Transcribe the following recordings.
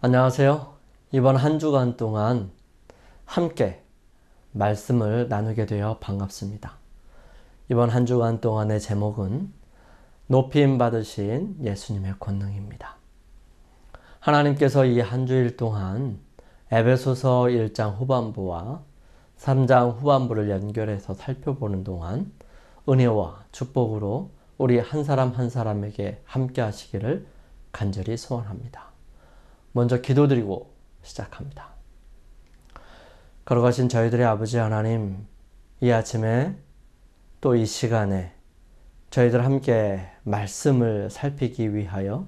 안녕하세요. 이번 한 주간 동안 함께 말씀을 나누게 되어 반갑습니다. 이번 한 주간 동안의 제목은 높임 받으신 예수님의 권능입니다. 하나님께서 이 한 주일 동안 에베소서 1장 후반부와 3장 후반부를 연결해서 살펴보는 동안 은혜와 축복으로 우리 한 사람 한 사람에게 함께 하시기를 간절히 소원합니다. 먼저 기도드리고 시작합니다. 걸어가신 저희들의 아버지 하나님, 이 아침에 또 이 시간에 저희들 함께 말씀을 살피기 위하여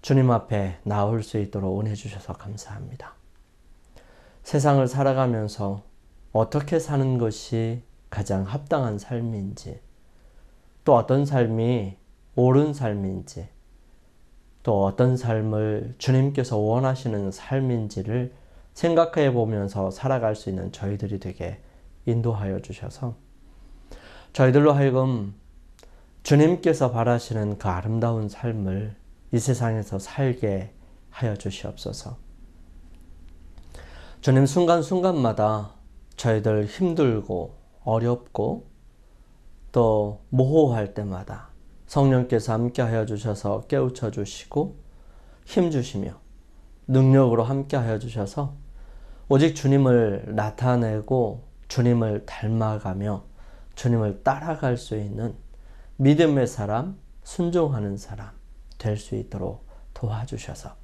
주님 앞에 나올 수 있도록 은혜 주셔서 감사합니다. 세상을 살아가면서 어떻게 사는 것이 가장 합당한 삶인지, 또 어떤 삶이 옳은 삶인지, 또 어떤 삶을 주님께서 원하시는 삶인지를 생각해 보면서 살아갈 수 있는 저희들이 되게 인도하여 주셔서 저희들로 하여금 주님께서 바라시는 그 아름다운 삶을 이 세상에서 살게 하여 주시옵소서. 주님, 순간순간마다 저희들 힘들고 어렵고 또 모호할 때마다 성령께서 함께 하여 주셔서 깨우쳐 주시고 힘 주시며 능력으로 함께 하여 주셔서 오직 주님을 나타내고 주님을 닮아가며 주님을 따라갈 수 있는 믿음의 사람, 순종하는 사람 될 수 있도록 도와주셔서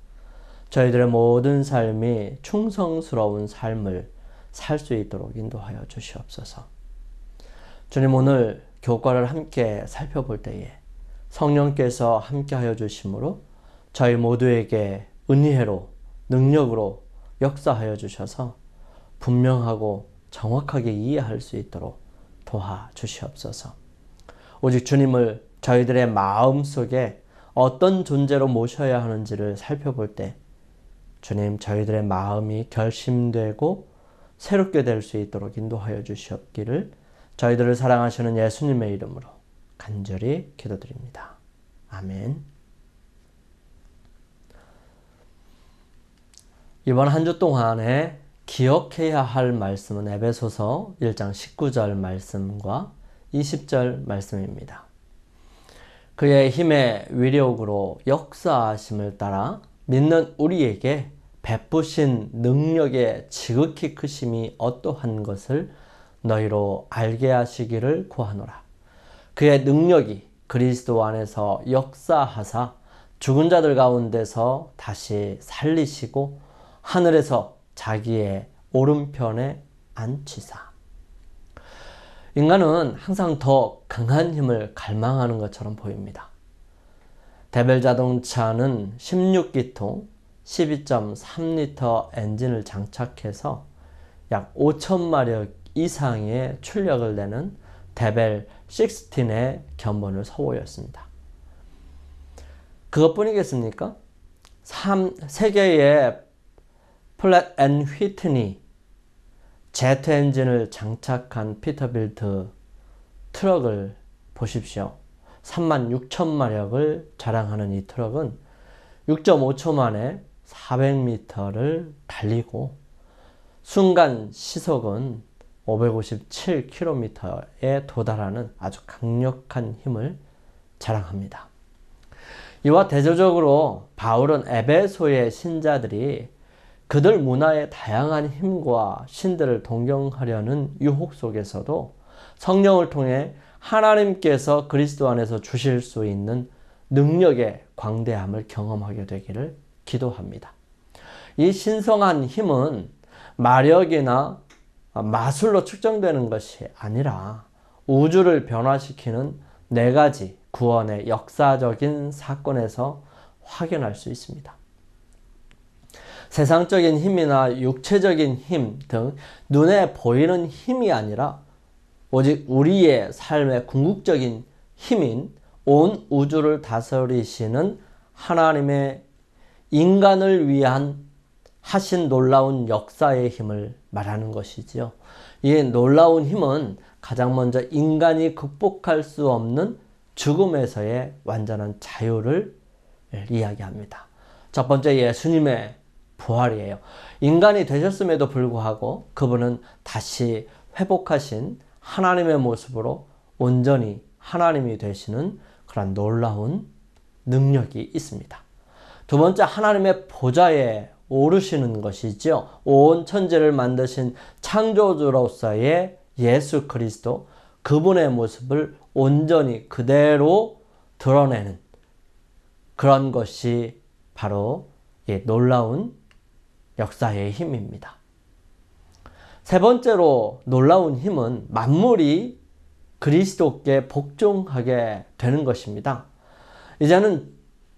저희들의 모든 삶이 충성스러운 삶을 살 수 있도록 인도하여 주시옵소서. 주님, 오늘 교과를 함께 살펴볼 때에 성령께서 함께하여 주심으로 저희 모두에게 은혜로 능력으로 역사하여 주셔서 분명하고 정확하게 이해할 수 있도록 도와주시옵소서. 오직 주님을 저희들의 마음속에 어떤 존재로 모셔야 하는지를 살펴볼 때 주님, 저희들의 마음이 결심되고 새롭게 될 수 있도록 인도하여 주시옵기를 저희들을 사랑하시는 예수님의 이름으로 간절히 기도드립니다. 아멘. 이번 한 주 동안에 기억해야 할 말씀은 에베소서 1장 19절 말씀과 20절 말씀입니다. 그의 힘의 위력으로 역사하심을 따라 믿는 우리에게 베푸신 능력의 지극히 크심이 어떠한 것을 너희로 알게 하시기를 구하노라. 그의 능력이 그리스도 안에서 역사하사 죽은 자들 가운데서 다시 살리시고 하늘에서 자기의 오른편에 앉히사. 인간은 항상 더 강한 힘을 갈망하는 것처럼 보입니다. 데벨 자동차는 16기통 12.3리터 엔진을 장착해서 약 5,000마력 이상의 출력을 내는 데벨 16의 견본을 서보였습니다. 그것뿐이겠습니까? 세계의 플랫 앤 휘트니 제트 엔진을 장착한 피터빌트 트럭을 보십시오. 36,000마력을 자랑하는 이 트럭은 6.5초 만에 400m를 달리고 순간 시속은 557km에 도달하는 아주 강력한 힘을 자랑합니다. 이와 대조적으로 바울은 에베소의 신자들이 그들 문화의 다양한 힘과 신들을 동경하려는 유혹 속에서도 성령을 통해 하나님께서 그리스도 안에서 주실 수 있는 능력의 광대함을 경험하게 되기를 기도합니다. 이 신성한 힘은 마력이나 마술로 측정되는 것이 아니라 우주를 변화시키는 4가지 구원의 역사적인 사건에서 확인할 수 있습니다. 세상적인 힘이나 육체적인 힘 등 눈에 보이는 힘이 아니라 오직 우리의 삶의 궁극적인 힘인 온 우주를 다스리시는 하나님의 인간을 위한 하신 놀라운 역사의 힘을 말하는 것이지요. 이 놀라운 힘은 가장 먼저 인간이 극복할 수 없는 죽음에서의 완전한 자유를 이야기합니다. 첫 번째, 예수님의 부활이에요. 인간이 되셨음에도 불구하고 그분은 다시 회복하신 하나님의 모습으로 온전히 하나님이 되시는 그런 놀라운 능력이 있습니다. 두 번째, 하나님의 보좌에 오르시는 것이죠. 온 천지를 만드신 창조주로서의 예수 그리스도, 그분의 모습을 온전히 그대로 드러내는 그런 것이 바로 놀라운 역사의 힘입니다. 세 번째로 놀라운 힘은 만물이 그리스도께 복종하게 되는 것입니다. 이제는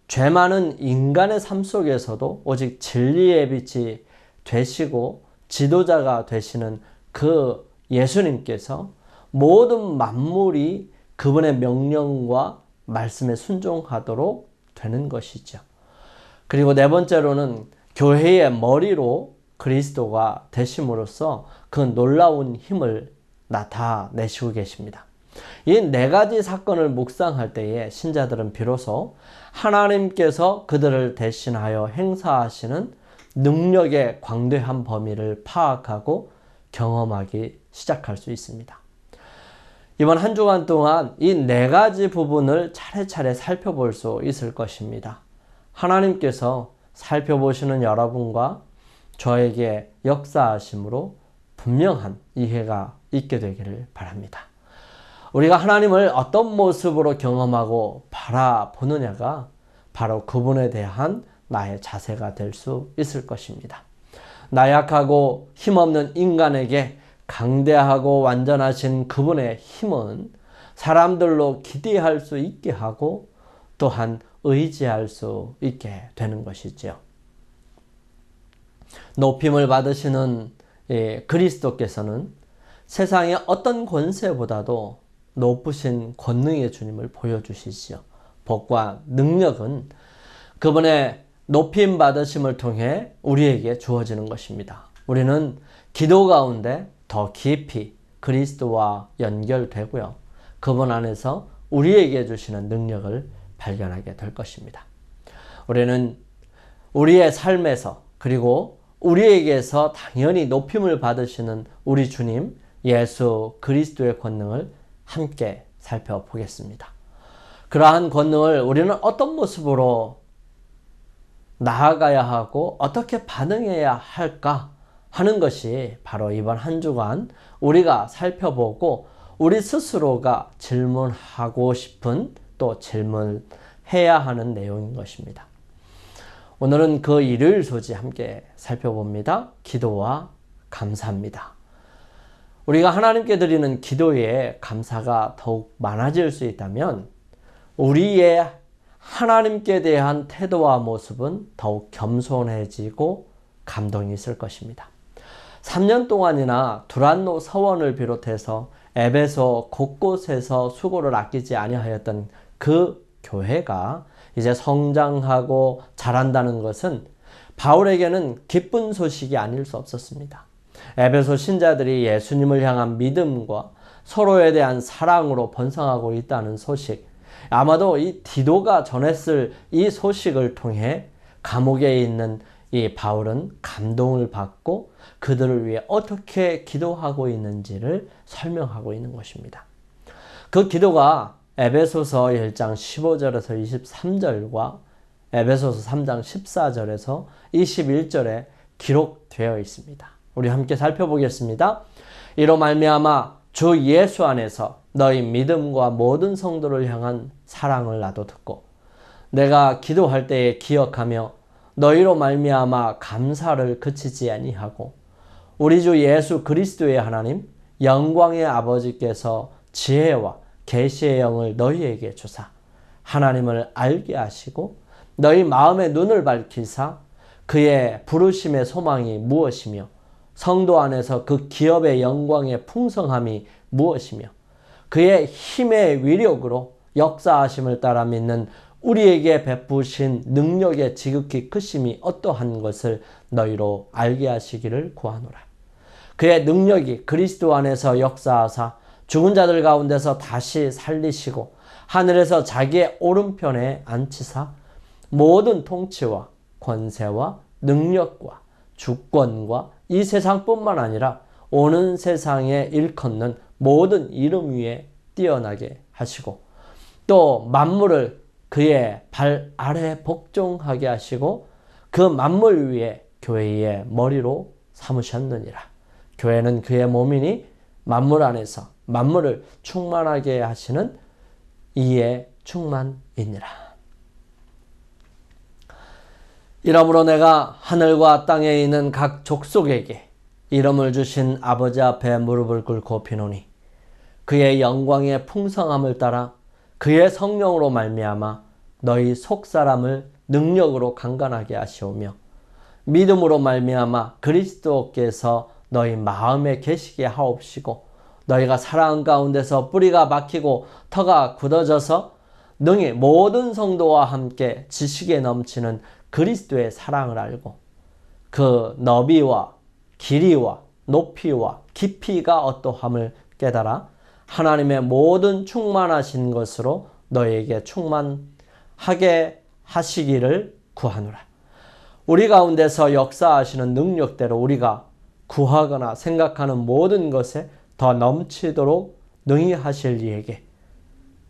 죄 많은 인간의 삶 속에서도 오직 진리의 빛이 되시고 지도자가 되시는 그 예수님께서 모든 만물이 그분의 명령과 말씀에 순종하도록 되는 것이죠. 그리고 네 번째로는 교회의 머리로 그리스도가 되심으로써 그 놀라운 힘을 나타내시고 계십니다. 이 네 가지 사건을 묵상할 때에 신자들은 비로소 하나님께서 그들을 대신하여 행사하시는 능력의 광대한 범위를 파악하고 경험하기 시작할 수 있습니다. 이번 한 주간 동안 이 네 가지 부분을 차례차례 살펴볼 수 있을 것입니다. 하나님께서 살펴보시는 여러분과 저에게 역사하심으로 분명한 이해가 있게 되기를 바랍니다. 우리가 하나님을 어떤 모습으로 경험하고 바라보느냐가 바로 그분에 대한 나의 자세가 될 수 있을 것입니다. 나약하고 힘없는 인간에게 강대하고 완전하신 그분의 힘은 사람들로 기대할 수 있게 하고 또한 의지할 수 있게 되는 것이죠. 높임을 받으시는 그리스도께서는 세상의 어떤 권세보다도 높으신 권능의 주님을 보여주시지요. 복과 능력은 그분의 높임 받으심을 통해 우리에게 주어지는 것입니다. 우리는 기도 가운데 더 깊이 그리스도와 연결되고요. 그분 안에서 우리에게 주시는 능력을 발견하게 될 것입니다. 우리는 우리의 삶에서 그리고 우리에게서 당연히 높임을 받으시는 우리 주님 예수 그리스도의 권능을 함께 살펴보겠습니다. 그러한 권능을 우리는 어떤 모습으로 나아가야 하고 어떻게 반응해야 할까 하는 것이 바로 이번 한 주간 우리가 살펴보고 우리 스스로가 질문하고 싶은 또 질문해야 하는 내용인 것입니다. 오늘은 그 일요일 소지 함께 살펴봅니다. 기도와 감사입니다. 우리가 하나님께 드리는 기도에 감사가 더욱 많아질 수 있다면 우리의 하나님께 대한 태도와 모습은 더욱 겸손해지고 감동이 있을 것입니다. 3년 동안이나 두란노 서원을 비롯해서 에베소 곳곳에서 수고를 아끼지 아니하였던 그 교회가 이제 성장하고 자란다는 것은 바울에게는 기쁜 소식이 아닐 수 없었습니다. 에베소 신자들이 예수님을 향한 믿음과 서로에 대한 사랑으로 번성하고 있다는 소식, 아마도 이 디도가 전했을 이 소식을 통해 감옥에 있는 이 바울은 감동을 받고 그들을 위해 어떻게 기도하고 있는지를 설명하고 있는 것입니다. 그 기도가 에베소서 1장 15절에서 23절과 에베소서 3장 14절에서 21절에 기록되어 있습니다. 우리 함께 살펴보겠습니다. 이로 말미암아 주 예수 안에서 너희 믿음과 모든 성도를 향한 사랑을 나도 듣고 내가 기도할 때에 기억하며 너희로 말미암아 감사를 그치지 아니하고 우리 주 예수 그리스도의 하나님 영광의 아버지께서 지혜와 계시의 영을 너희에게 주사 하나님을 알게 하시고 너희 마음의 눈을 밝히사 그의 부르심의 소망이 무엇이며 성도 안에서 그 기업의 영광의 풍성함이 무엇이며 그의 힘의 위력으로 역사하심을 따라 믿는 우리에게 베푸신 능력의 지극히 크심이 어떠한 것을 너희로 알게 하시기를 구하노라. 그의 능력이 그리스도 안에서 역사하사 죽은 자들 가운데서 다시 살리시고 하늘에서 자기의 오른편에 앉히사 모든 통치와 권세와 능력과 주권과 이 세상뿐만 아니라 오는 세상에 일컫는 모든 이름 위에 뛰어나게 하시고 또 만물을 그의 발 아래 복종하게 하시고 그 만물 위에 교회의 머리로 삼으셨느니라. 교회는 그의 몸이니 만물 안에서 만물을 충만하게 하시는 이의 충만이니라. 이러므로 내가 하늘과 땅에 있는 각 족속에게 이름을 주신 아버지 앞에 무릎을 꿇고 비노니 그의 영광의 풍성함을 따라 그의 성령으로 말미암아 너희 속사람을 능력으로 강건하게 하시오며 믿음으로 말미암아 그리스도께서 너희 마음에 계시게 하옵시고 너희가 사랑 가운데서 뿌리가 박히고 터가 굳어져서 능히 모든 성도와 함께 지식에 넘치는 그리스도의 사랑을 알고 그 너비와 길이와 높이와 깊이가 어떠함을 깨달아 하나님의 모든 충만하신 것으로 너희에게 충만하게 하시기를 구하노라. 우리 가운데서 역사하시는 능력대로 우리가 구하거나 생각하는 모든 것에 더 넘치도록 능히 하실 이에게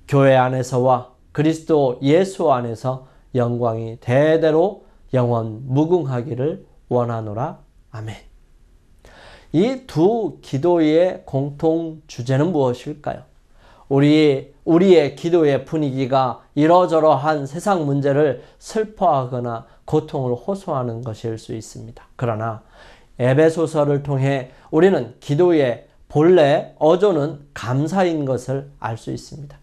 교회 안에서와 그리스도 예수 안에서 영광이 대대로 영원 무궁하기를 원하노라. 아멘. 이 두 기도의 공통 주제는 무엇일까요? 우리의 기도의 분위기가 이러저러한 세상 문제를 슬퍼하거나 고통을 호소하는 것일 수 있습니다. 그러나 에베소서를 통해 우리는 기도의 본래 어조는 감사인 것을 알 수 있습니다.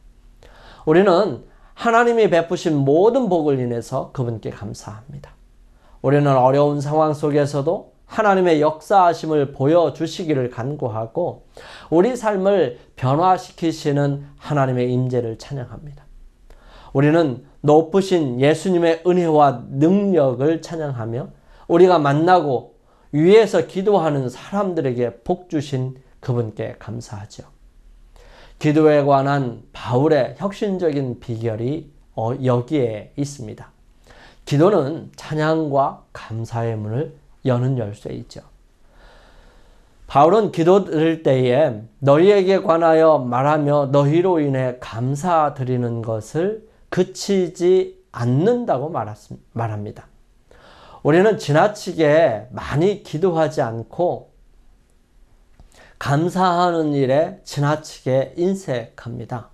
우리는 하나님이 베푸신 모든 복을 인해서 그분께 감사합니다. 우리는 어려운 상황 속에서도 하나님의 역사하심을 보여주시기를 간구하고 우리 삶을 변화시키시는 하나님의 임재를 찬양합니다. 우리는 높으신 예수님의 은혜와 능력을 찬양하며 우리가 만나고 위에서 기도하는 사람들에게 복 주신 그분께 감사하죠. 기도에 관한 바울의 혁신적인 비결이 여기에 있습니다. 기도는 찬양과 감사의 문을 여는 열쇠이죠. 바울은 기도 드릴 때에 너희에게 관하여 말하며 너희로 인해 감사드리는 것을 그치지 않는다고 말합니다. 우리는 지나치게 많이 기도하지 않고 감사하는 일에 지나치게 인색합니다.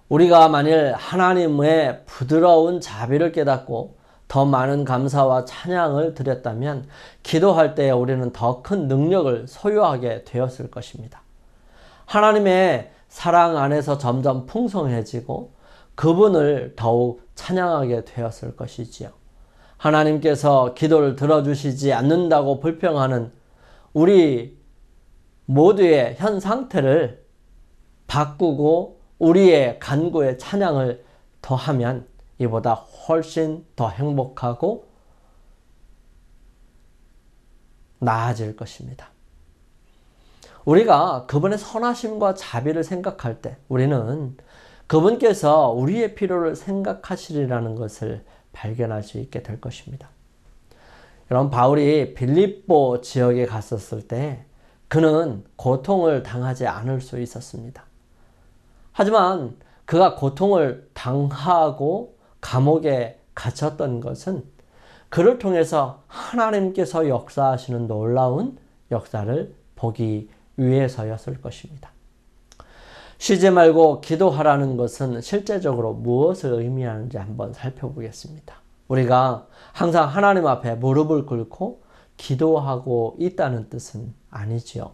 우리가 만일 하나님의 부드러운 자비를 깨닫고 더 많은 감사와 찬양을 드렸다면 기도할 때 우리는 더 큰 능력을 소유하게 되었을 것입니다. 하나님의 사랑 안에서 점점 풍성해지고 그분을 더욱 찬양하게 되었을 것이지요. 하나님께서 기도를 들어주시지 않는다고 불평하는 우리 모두의 현 상태를 바꾸고 우리의 간구에 찬양을 더하면 이보다 훨씬 더 행복하고 나아질 것입니다. 우리가 그분의 선하심과 자비를 생각할 때 우리는 그분께서 우리의 필요를 생각하시리라는 것을 발견할 수 있게 될 것입니다. 여러분, 바울이 빌립보 지역에 갔었을 때 그는 고통을 당하지 않을 수 있었습니다. 하지만 그가 고통을 당하고 감옥에 갇혔던 것은 그를 통해서 하나님께서 역사하시는 놀라운 역사를 보기 위해서였을 것입니다. 쉬지 말고 기도하라는 것은 실제적으로 무엇을 의미하는지 한번 살펴보겠습니다. 우리가 항상 하나님 앞에 무릎을 꿇고 기도하고 있다는 뜻은 아니지요.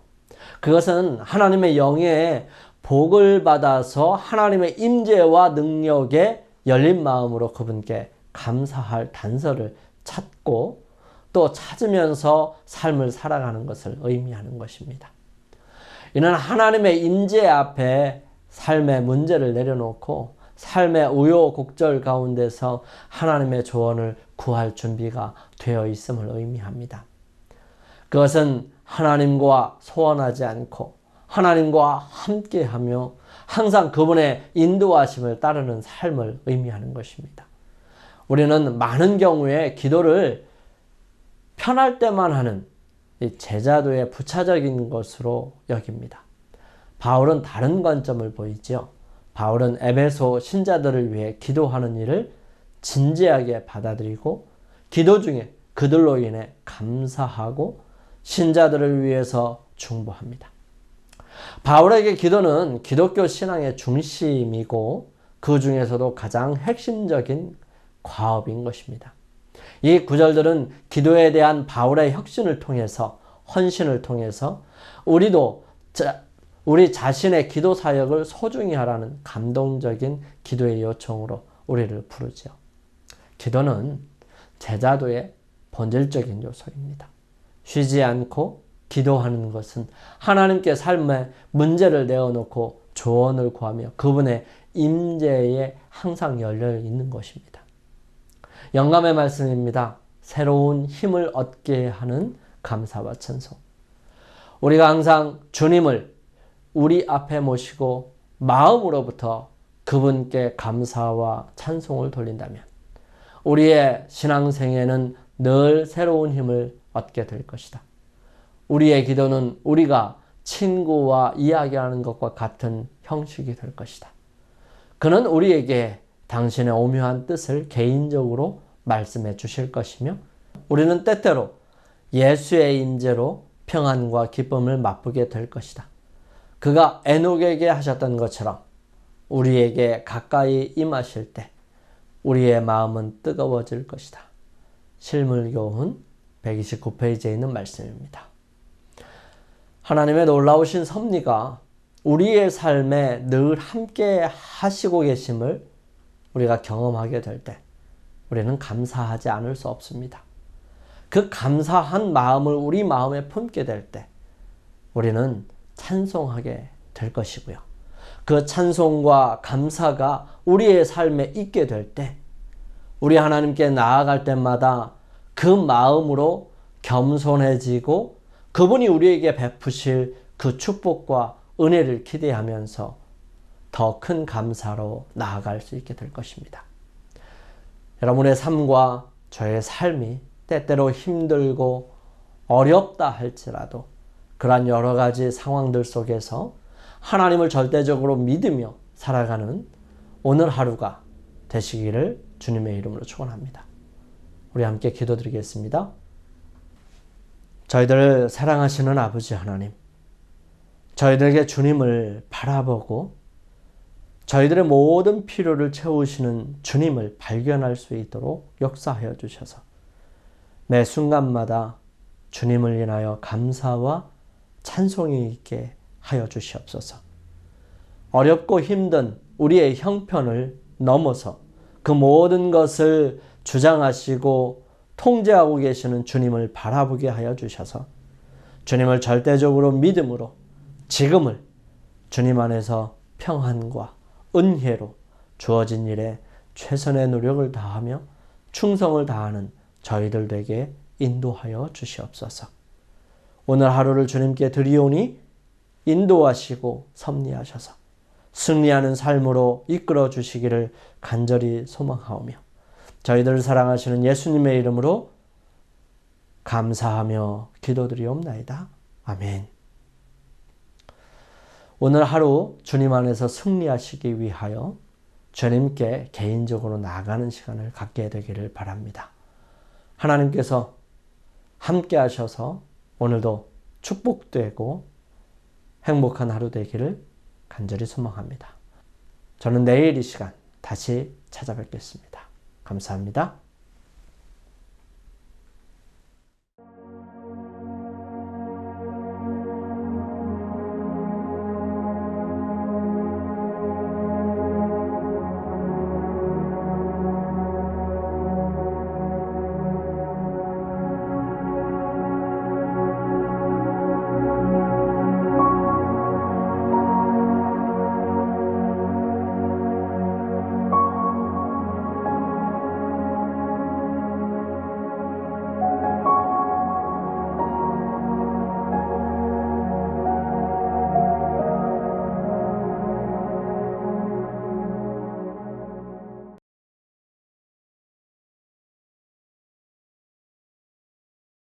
그것은 하나님의 영의 복을 받아서 하나님의 임재와 능력에 열린 마음으로 그분께 감사할 단서를 찾고 또 찾으면서 삶을 살아가는 것을 의미하는 것입니다. 이는 하나님의 임재 앞에 삶의 문제를 내려놓고 삶의 우여곡절 가운데서 하나님의 조언을 구할 준비가 되어 있음을 의미합니다. 그것은 하나님과 소원하지 않고 하나님과 함께하며 항상 그분의 인도하심을 따르는 삶을 의미하는 것입니다. 우리는 많은 경우에 기도를 편할 때만 하는 이 제자도의 부차적인 것으로 여깁니다. 바울은 다른 관점을 보이지요. 바울은 에베소 신자들을 위해 기도하는 일을 진지하게 받아들이고 기도 중에 그들로 인해 감사하고 신자들을 위해서 중보합니다. 바울에게 기도는 기독교 신앙의 중심이고 그 중에서도 가장 핵심적인 과업인 것입니다. 이 구절들은 기도에 대한 바울의 혁신을 통해서 헌신을 통해서 우리도 우리 자신의 기도 사역을 소중히 하라는 감동적인 기도의 요청으로 우리를 부르죠. 기도는 제자도의 본질적인 요소입니다. 쉬지 않고 기도하는 것은 하나님께 삶의 문제를 내어놓고 조언을 구하며 그분의 임재에 항상 열려 있는 것입니다. 영감의 말씀입니다. 새로운 힘을 얻게 하는 감사와 찬송. 우리가 항상 주님을 우리 앞에 모시고 마음으로부터 그분께 감사와 찬송을 돌린다면 우리의 신앙생에는 늘 새로운 힘을 얻게 될 것이다. 우리의 기도는 우리가 친구와 이야기하는 것과 같은 형식이 될 것이다. 그는 우리에게 당신의 오묘한 뜻을 개인적으로 말씀해 주실 것이며 우리는 때때로 예수의 임재로 평안과 기쁨을 맛보게 될 것이다. 그가 에녹에게 하셨던 것처럼 우리에게 가까이 임하실 때 우리의 마음은 뜨거워질 것이다. 실물교훈 129페이지에 있는 말씀입니다. 하나님의 놀라우신 섭리가 우리의 삶에 늘 함께 하시고 계심을 우리가 경험하게 될 때 우리는 감사하지 않을 수 없습니다. 그 감사한 마음을 우리 마음에 품게 될 때 우리는 찬송하게 될 것이고요. 그 찬송과 감사가 우리의 삶에 있게 될 때 우리 하나님께 나아갈 때마다 그 마음으로 겸손해지고 그분이 우리에게 베푸실 그 축복과 은혜를 기대하면서 더 큰 감사로 나아갈 수 있게 될 것입니다. 여러분의 삶과 저의 삶이 때때로 힘들고 어렵다 할지라도 그러한 여러 가지 상황들 속에서 하나님을 절대적으로 믿으며 살아가는 오늘 하루가 되시기를 주님의 이름으로 축원합니다. 우리 함께 기도드리겠습니다. 저희들을 사랑하시는 아버지 하나님, 저희들에게 주님을 바라보고 저희들의 모든 필요를 채우시는 주님을 발견할 수 있도록 역사하여 주셔서 매 순간마다 주님을 인하여 감사와 찬송이 있게 하여 주시옵소서. 어렵고 힘든 우리의 형편을 넘어서 그 모든 것을 주장하시고 통제하고 계시는 주님을 바라보게 하여 주셔서 주님을 절대적으로 믿음으로 지금을 주님 안에서 평안과 은혜로 주어진 일에 최선의 노력을 다하며 충성을 다하는 저희들 되게 인도하여 주시옵소서. 오늘 하루를 주님께 드리오니 인도하시고 섭리하셔서 승리하는 삶으로 이끌어 주시기를 간절히 소망하오며 저희들을 사랑하시는 예수님의 이름으로 감사하며 기도드리옵나이다. 아멘. 오늘 하루 주님 안에서 승리하시기 위하여 주님께 개인적으로 나아가는 시간을 갖게 되기를 바랍니다. 하나님께서 함께 하셔서 오늘도 축복되고 행복한 하루 되기를 간절히 소망합니다. 저는 내일 이 시간 다시 찾아뵙겠습니다. 감사합니다.